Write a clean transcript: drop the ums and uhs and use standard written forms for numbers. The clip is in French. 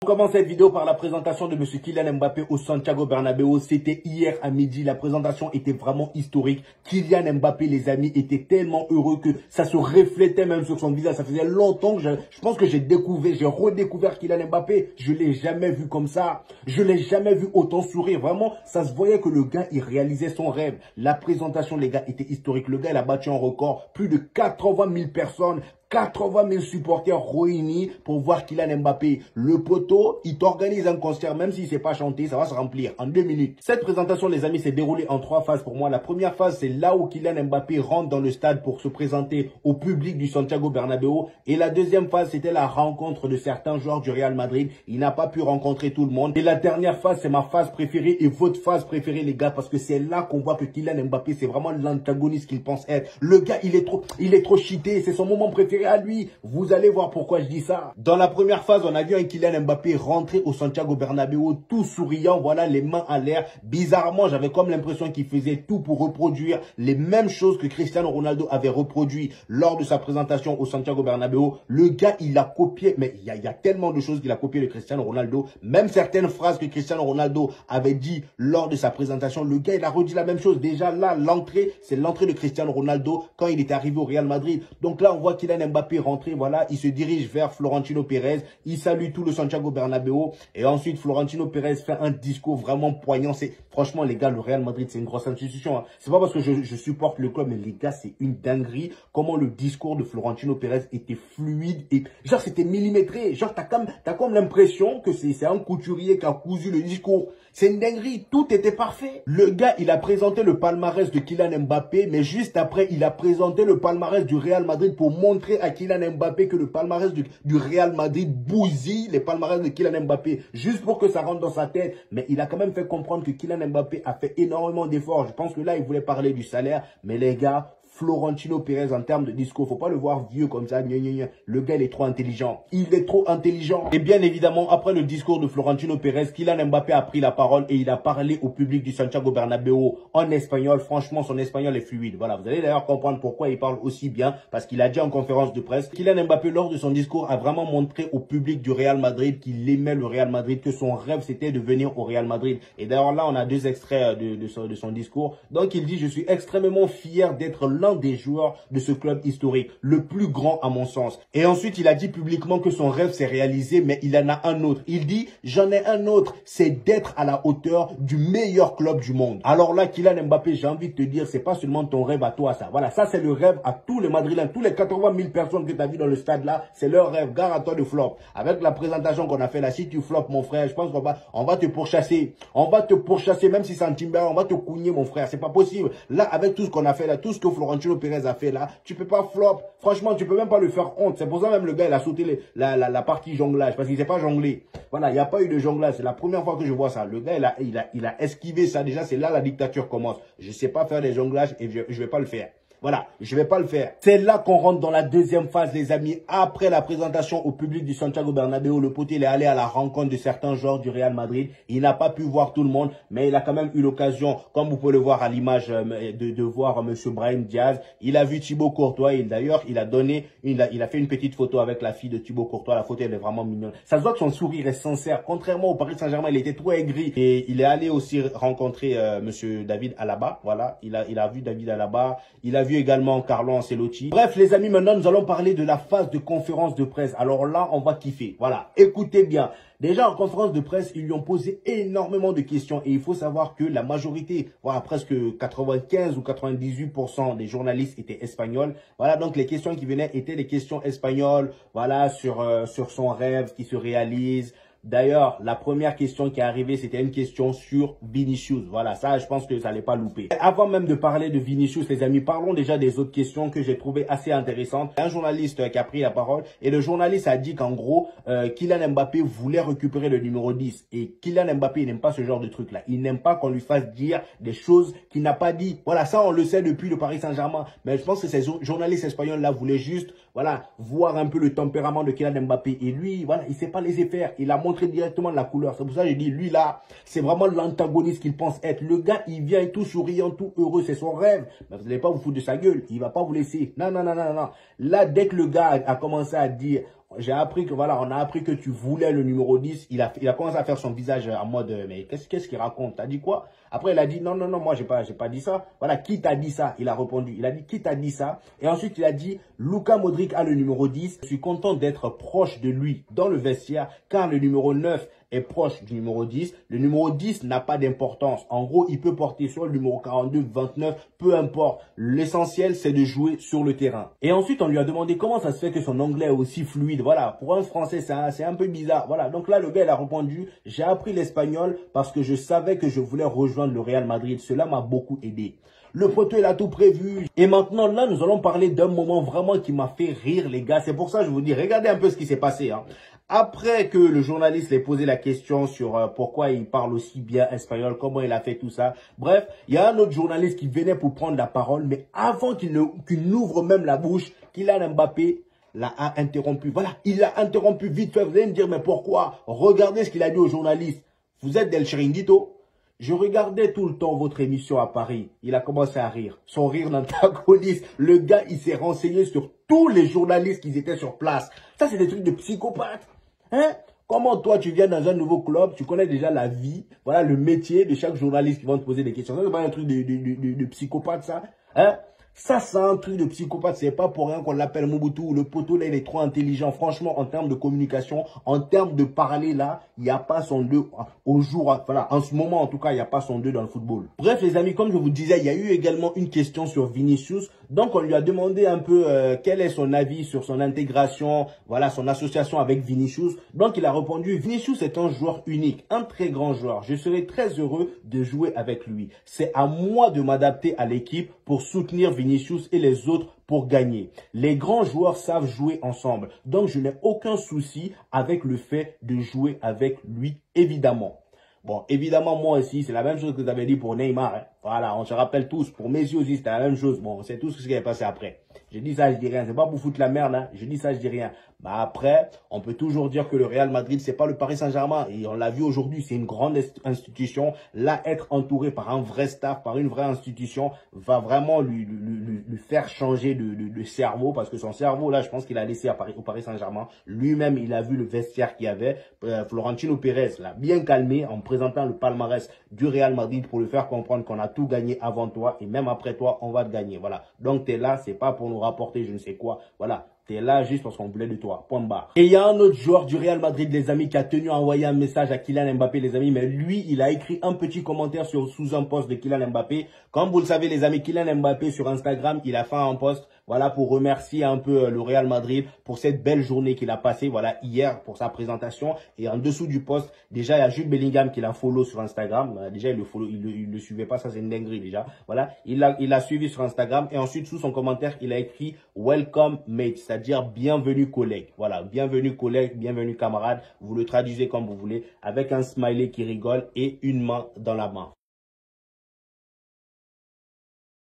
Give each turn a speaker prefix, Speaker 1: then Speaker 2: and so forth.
Speaker 1: commence cette vidéo par la présentation de M. Kylian Mbappé au Santiago Bernabéu. C'était hier à midi. La présentation était vraiment historique. Kylian Mbappé, les amis, était tellement heureux que ça se reflétait même sur son visage. Ça faisait longtemps que je pense que j'ai redécouvert Kylian Mbappé. Je l'ai jamais vu comme ça. Je l'ai jamais vu autant sourire. Vraiment, ça se voyait que le gars, il réalisait son rêve. La présentation, les gars, était historique. Le gars, il a battu un record. Plus de 80 000 personnes. 80 000 supporters réunis pour voir Kylian Mbappé. Le poteau, il t'organise un concert, même s'il ne sait pas chanter, ça va se remplir en 2 minutes. Cette présentation, les amis, s'est déroulée en 3 phases pour moi. La première phase, c'est là où Kylian Mbappé rentre dans le stade pour se présenter au public du Santiago Bernabéu. Et la deuxième phase, c'était la rencontre de certains joueurs du Real Madrid. Il n'a pas pu rencontrer tout le monde. Et la dernière phase, c'est ma phase préférée et votre phase préférée, les gars, parce que c'est là qu'on voit que Kylian Mbappé, c'est vraiment l'antagoniste qu'il pense être. Le gars, il est trop cheaté. C'est son moment préféré à lui. Vous allez voir pourquoi je dis ça. Dans la première phase, on a vu un Kylian Mbappé rentrer au Santiago Bernabéu tout souriant, voilà, les mains en l'air. Bizarrement, j'avais comme l'impression qu'il faisait tout pour reproduire les mêmes choses que Cristiano Ronaldo avait reproduit lors de sa présentation au Santiago Bernabéu. Le gars, il a copié, mais il y a tellement de choses qu'il a copié de Cristiano Ronaldo. Même certaines phrases que Cristiano Ronaldo avait dit lors de sa présentation, le gars, il a redit la même chose. Déjà là, l'entrée, c'est l'entrée de Cristiano Ronaldo quand il est arrivé au Real Madrid. Donc là, on voit Kylian Mbappé rentrer, voilà, il se dirige vers Florentino Pérez, il salue tout le Santiago Bernabéu et ensuite Florentino Pérez fait un discours vraiment poignant. C'est franchement les gars, le Real Madrid c'est une grosse institution, hein. C'est pas parce que je supporte le club, mais les gars c'est une dinguerie comment le discours de Florentino Pérez était fluide et genre c'était millimétré, genre t'as comme l'impression que c'est un couturier qui a cousu le discours. C'est une dinguerie, tout était parfait. Le gars, il a présenté le palmarès de Kylian Mbappé, mais juste après, il a présenté le palmarès du Real Madrid pour montrer à Kylian Mbappé que le palmarès du Real Madrid bousille les palmarès de Kylian Mbappé, juste pour que ça rentre dans sa tête. Mais il a quand même fait comprendre que Kylian Mbappé a fait énormément d'efforts. Je pense que là, il voulait parler du salaire, mais les gars, Florentino Pérez en termes de discours, faut pas le voir vieux comme ça, le gars il est trop intelligent, il est trop intelligent. Et bien évidemment, après le discours de Florentino Pérez, Kylian Mbappé a pris la parole et il a parlé au public du Santiago Bernabéu en espagnol. Franchement, son espagnol est fluide. Voilà, vous allez d'ailleurs comprendre pourquoi il parle aussi bien, parce qu'il a dit en conférence de presse, Kylian Mbappé lors de son discours a vraiment montré au public du Real Madrid qu'il aimait le Real Madrid, que son rêve c'était de venir au Real Madrid. Et d'ailleurs là, on a 2 extraits de son discours. Donc il dit, je suis extrêmement fier d'être l'un des joueurs de ce club historique, le plus grand à mon sens. Et ensuite, il a dit publiquement que son rêve s'est réalisé, mais il en a un autre. Il dit, j'en ai un autre, c'est d'être à la hauteur du meilleur club du monde. Alors là, Kylian Mbappé, j'ai envie de te dire, c'est pas seulement ton rêve à toi, ça. Voilà, ça c'est le rêve à tous les Madrilènes, tous les 80 000 personnes que tu as vu dans le stade là, c'est leur rêve. Gare à toi de flop. Avec la présentation qu'on a fait là, si tu flop, mon frère, je pense qu'on va te pourchasser. On va te pourchasser, même si c'est un Timber, on va te cougner, mon frère. C'est pas possible. Là, avec tout ce qu'on a fait là, tout ce que Florentino Pérez a fait là, tu peux pas flop. Franchement, tu peux même pas le faire honte. C'est pour ça même le gars, il a sauté la partie jonglage, parce qu'il sait pas jongler. Voilà, il n'y a pas eu de jonglage. C'est la première fois que je vois ça. Le gars, il a esquivé ça. Déjà, c'est là la dictature commence. Je sais pas faire des jonglages et je vais pas le faire. Voilà, je vais pas le faire. C'est là qu'on rentre dans la deuxième phase, les amis. Après la présentation au public du Santiago Bernabéu, le pote, il est allé à la rencontre de certains joueurs du Real Madrid. Il n'a pas pu voir tout le monde, mais il a quand même eu l'occasion, comme vous pouvez le voir à l'image, de voir Monsieur Brahim Diaz. Il a vu Thibaut Courtois. D'ailleurs, il a fait une petite photo avec la fille de Thibaut Courtois. La photo, elle est vraiment mignonne. Ça se voit que son sourire est sincère. Contrairement au Paris Saint-Germain, il était trop aigri. Et il est allé aussi rencontrer Monsieur David Alaba. Voilà, il a vu David Alaba. Il a vu également Carlo Ancelotti. Bref, les amis, maintenant, nous allons parler de la phase de conférence de presse. Alors là, on va kiffer. Voilà, écoutez bien. Déjà, en conférence de presse, ils lui ont posé énormément de questions. Et il faut savoir que la majorité, voilà, presque 95 ou 98% des journalistes étaient espagnols. Voilà, donc les questions qui venaient étaient des questions espagnoles. Voilà, sur son rêve qui se réalise. D'ailleurs, la première question qui est arrivée, c'était une question sur Vinicius. Voilà, ça, je pense que ça n'allait pas louper. Avant même de parler de Vinicius, les amis, parlons déjà des autres questions que j'ai trouvées assez intéressantes. Un journaliste qui a pris la parole et le journaliste a dit qu'en gros, Kylian Mbappé voulait récupérer le numéro 10. Et Kylian Mbappé, il n'aime pas ce genre de truc-là. Il n'aime pas qu'on lui fasse dire des choses qu'il n'a pas dit. Voilà, ça, on le sait depuis le Paris Saint-Germain. Mais je pense que ces journalistes espagnols-là voulaient juste, voilà, voir un peu le tempérament de Kylian Mbappé. Et lui, voilà, il ne sait pas laisser faire. Il a montré directement la couleur. C'est pour ça que j'ai dit, lui là, c'est vraiment l'antagoniste qu'il pense être. Le gars, il vient tout souriant, tout heureux, c'est son rêve. Mais vous n'allez pas vous foutre de sa gueule. Il va pas vous laisser. Non, non, non, non, non. Là, dès que le gars a commencé à dire, j'ai appris que voilà, on a appris que tu voulais le numéro 10. Il a commencé à faire son visage en mode, mais qu'est-ce qu'il raconte? T'as dit quoi? Après, il a dit, non, moi, j'ai pas dit ça. Voilà, qui t'a dit ça? Il a répondu. Il a dit, qui t'a dit ça? Et ensuite, il a dit, Luka Modric a le numéro 10. Je suis content d'être proche de lui dans le vestiaire, car le numéro 9 est proche du numéro 10. Le numéro 10 n'a pas d'importance. En gros, il peut porter soit le numéro 42, 29, peu importe. L'essentiel, c'est de jouer sur le terrain. Et ensuite, on lui a demandé comment ça se fait que son anglais est aussi fluide. Voilà, pour un Français, c'est un peu bizarre. Voilà, donc là, le gars, il a répondu, j'ai appris l'espagnol parce que je savais que je voulais rejoindre le Real Madrid. Cela m'a beaucoup aidé. Le poteau, il a tout prévu. Et maintenant, là, nous allons parler d'un moment vraiment qui m'a fait rire, les gars. C'est pour ça que je vous dis, regardez un peu ce qui s'est passé. Après que le journaliste l'ait posé la question sur pourquoi il parle aussi bien espagnol, comment il a fait tout ça. Bref, il y a un autre journaliste qui venait pour prendre la parole, mais avant qu'il n'ouvre même la bouche, Kylian Mbappé l'a interrompu. Voilà, il l'a interrompu vite fait. Vous allez me dire, mais pourquoi? Regardez ce qu'il a dit au journaliste. Vous êtes del Chiringuito? Je regardais tout le temps votre émission à Paris. Il a commencé à rire. Son rire d'antagoniste. Le gars, il s'est renseigné sur tous les journalistes qui étaient sur place. Ça, c'est des trucs de psychopathe. Hein? Comment toi, tu viens dans un nouveau club, tu connais déjà la vie, voilà, le métier de chaque journaliste qui va te poser des questions. Ça, c'est pas un truc de psychopathe, ça. Hein? Ça, c'est un truc de psychopathe. C'est pas pour rien qu'on l'appelle Mobutu. Le poteau, là, il est trop intelligent. Franchement, en termes de communication, en termes de parler, là, il n'y a pas son deux au jour. Voilà, en ce moment, en tout cas, il n'y a pas son deux dans le football. Bref, les amis, comme je vous disais, il y a eu également une question sur Vinicius. Donc, on lui a demandé un peu quel est son avis sur son intégration, voilà, son association avec Vinicius. Donc, il a répondu, Vinicius est un joueur unique, un très grand joueur. Je serai très heureux de jouer avec lui. C'est à moi de m'adapter à l'équipe pour soutenir Vinicius et les autres pour gagner. Les grands joueurs savent jouer ensemble. Donc, je n'ai aucun souci avec le fait de jouer avec lui, évidemment. Bon, évidemment, moi aussi, c'est la même chose que vous avez dit pour Neymar. Hein. Voilà, on se rappelle tous. Pour Messi aussi, c'était la même chose. Bon, c'est tout ce qui est passé après. Je dis ça, je dis rien. C'est pas pour foutre la merde. Hein. Je dis ça, je dis rien. Bah après, on peut toujours dire que le Real Madrid, c'est pas le Paris Saint-Germain. Et on l'a vu aujourd'hui, c'est une grande institution. Là, être entouré par un vrai staff, par une vraie institution, va vraiment lui faire changer de cerveau. Parce que son cerveau, là, je pense qu'il a laissé au Paris Saint-Germain. Lui-même, il a vu le vestiaire qu'il y avait. Florentino Pérez l'a bien calmé en présentant le palmarès du Real Madrid pour lui faire comprendre qu'on a tout gagné avant toi. Et même après toi, on va te gagner. Voilà. Donc, tu es là, c'est pas pour nous rapporter je ne sais quoi. Voilà. T'es là juste parce qu'on voulait de toi. Point barre. Et il y a un autre joueur du Real Madrid, les amis, qui a tenu à envoyer un message à Kylian Mbappé, les amis. Mais lui, il a écrit un petit commentaire sous un post de Kylian Mbappé. Comme vous le savez, les amis, Kylian Mbappé sur Instagram, il a fait un post, voilà, pour remercier un peu le Real Madrid pour cette belle journée qu'il a passée, voilà, hier pour sa présentation. Et en dessous du post, déjà, il y a Jude Bellingham qui l'a follow sur Instagram. Déjà, il le suivait pas, ça c'est une dinguerie déjà. Voilà, il l'a suivi sur Instagram. Et ensuite, sous son commentaire, il a écrit « Welcome mate », c'est-à-dire « bienvenue collègue ». Voilà, bienvenue collègue, bienvenue camarade. Vous le traduisez comme vous voulez, avec un smiley qui rigole et une main dans la main.